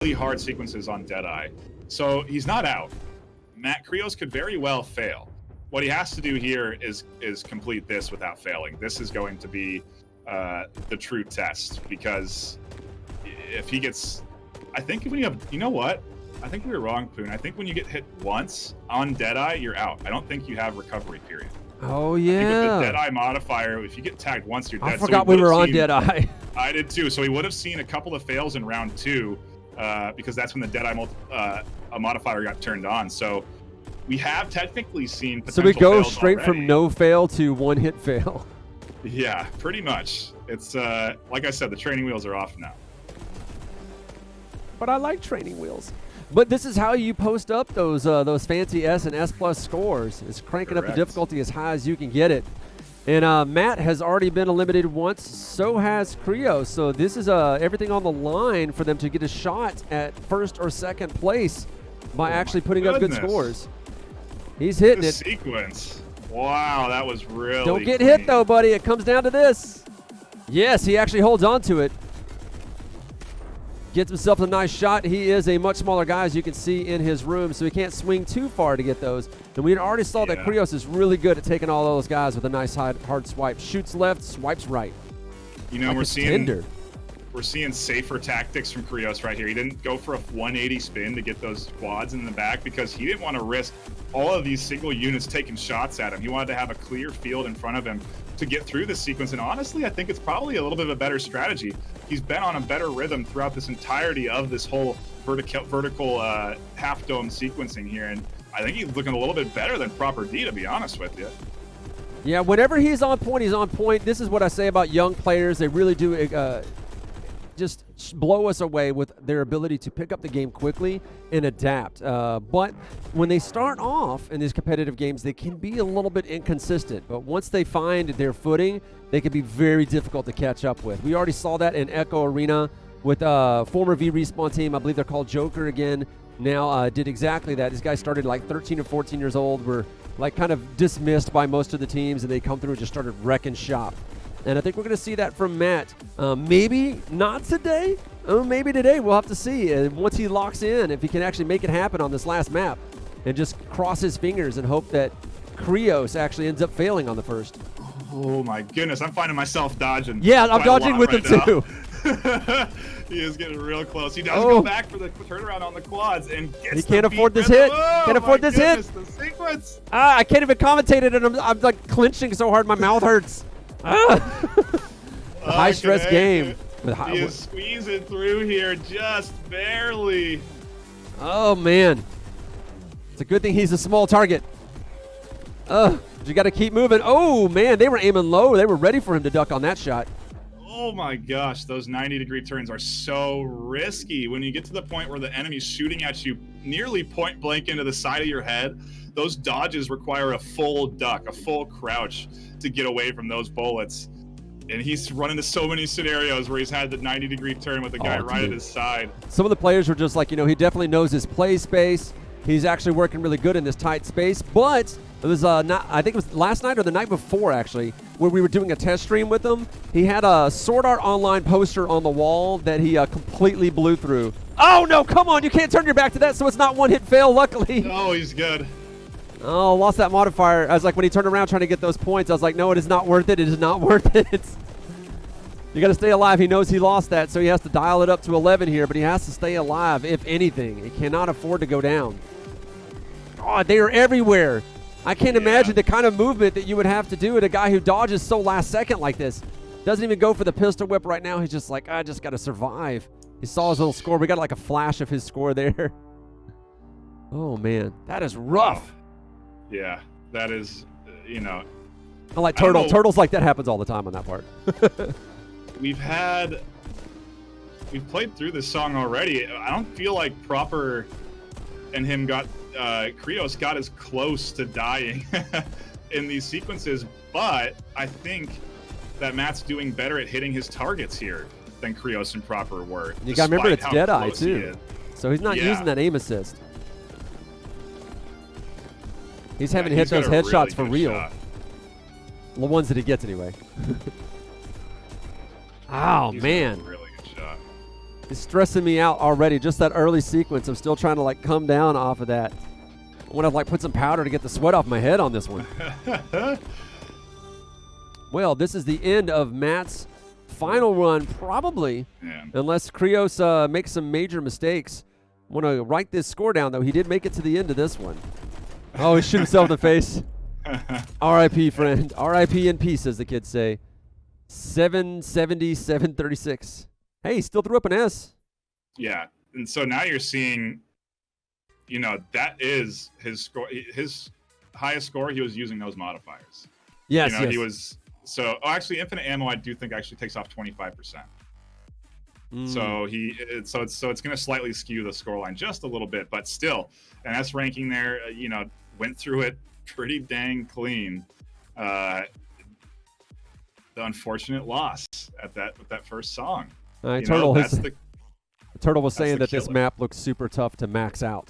really hard sequences on Deadeye. So he's not out. Krios could very well fail. What he has to do here is complete this without failing. This is going to be the true test, because if he gets, I think when you have, you know what? I think we were wrong, Poon. I think when you get hit once on Deadeye, you're out. I don't think you have recovery period. Oh, yeah. I think with the Deadeye modifier, if you get tagged once, you're dead. I forgot we were on Deadeye. I did too. So he would have seen a couple of fails in round 2 because that's when the Deadeye modifier got turned on. So we have technically seen potential. So we go fails straight already. from no fail to one hit fail. Yeah, pretty much. It's like I said, the training wheels are off now. But I like training wheels. But this is how you post up those fancy S and S plus scores. It's cranking up the difficulty as high as you can get it. And Matt has already been eliminated once. So has Krios. So this is everything on the line for them to get a shot at first or second place by actually putting up good scores. He's hitting it. Sequence. Wow, that was really Don't get hit though, buddy. It comes down to this. Yes, he actually holds on to it. Gets himself a nice shot. He is a much smaller guy, as you can see in his room, so he can't swing too far to get those. And we already saw that Krios is really good at taking all those guys with a nice hard swipe. Shoots left, swipes right. You know, like we're seeing safer tactics from Krios right here. He didn't go for a 180 spin to get those quads in the back because he didn't want to risk all of these single units taking shots at him. He wanted to have a clear field in front of him to get through this sequence. And honestly, I think it's probably a little bit of a better strategy. He's been on a better rhythm throughout this entirety of this whole vertical half dome sequencing here. And I think he's looking a little bit better than Proper D, to be honest with you. Yeah, whenever he's on point, he's on point. This is what I say about young players. They really do just blow us away with their ability to pick up the game quickly and adapt. But when they start off in these competitive games, they can be a little bit inconsistent. But once they find their footing, they can be very difficult to catch up with. We already saw that in Echo Arena with former V-Respawn team. I believe they're called Joker again. Now did exactly that. These guys started like 13 or 14 years old, were like kind of dismissed by most of the teams, and they come through and just started wrecking shop. And I think we're going to see that from Matt. Maybe not today. Maybe today. We'll have to see. And once he locks in, if he can actually make it happen on this last map and just cross his fingers and hope that Krios actually ends up failing on the first. Oh, my goodness. I'm finding myself dodging. Yeah, I'm dodging with him, too. He is getting real close. He does go back for the turnaround on the quads and gets he can't afford this hit. Can't afford this hit. The sequence. I can't even commentate it, and I'm like clenching so hard my mouth hurts. High stress game. He is squeezing through here just barely. Oh man, it's a good thing he's a small target. You got to keep moving. Oh man, they were aiming low. They were ready for him to duck on that shot. Oh my gosh, those 90-degree turns are so risky. When you get to the point where the enemy's shooting at you nearly point blank into the side of your head, those dodges require a full duck, a full crouch to get away from those bullets. And he's run into so many scenarios where he's had the 90-degree turn with the guy right at his side. Some of the players were just like, he definitely knows his play space. He's actually working really good in this tight space. But it was I think it was last night or the night before, actually, where we were doing a test stream with him. He had a Sword Art Online poster on the wall that he completely blew through. Oh, no, come on. You can't turn your back to that, so it's not one-hit fail, luckily. Oh, he's good. Oh, lost that modifier. I was like, when he turned around trying to get those points, I was like, no, it is not worth it. It is not worth it. You got to stay alive. He knows he lost that, so he has to dial it up to 11 here, but he has to stay alive, if anything. He cannot afford to go down. God, they are everywhere. I can't imagine the kind of movement that you would have to do at a guy who dodges so last second like this. Doesn't even go for the pistol whip right now. He's just like, I just got to survive. He saw his little score. We got like a flash of his score there. Oh, man. That is rough. Yeah, that is, I like Turtle. Turtles like that happens all the time on that part. We've played through this song already. I don't feel like Proper and him Krios got as close to dying in these sequences, but I think that Matt's doing better at hitting his targets here than Krios and Proper were. You gotta remember it's Deadeye too, so he's not using that aim assist. He's having to hit those headshots for real. The ones that he gets anyway. Oh, man. Really good shot. It's stressing me out already. Just that early sequence. I'm still trying to like come down off of that. I want to like put some powder to get the sweat off my head on this one. Well, this is the end of Matt's final run, probably, unless Krios makes some major mistakes. I want to write this score down, though. He did make it to the end of this one. Oh, he shoot himself in the face. R.I.P., friend. R.I.P. in peace, as the kids say. 770, 736. Hey, he still threw up an S. Yeah, and so now you're seeing, you know, that is his score. His highest score, he was using those modifiers. Yes, you know, yes. he was. So, actually, infinite ammo, I do think actually takes off 25%. So it's going to slightly skew the scoreline just a little bit, but still, an S ranking there. You know, went through it pretty dang clean. The unfortunate loss at that first song. Turtle, that's Turtle was saying that killer. this map looks super tough to max out.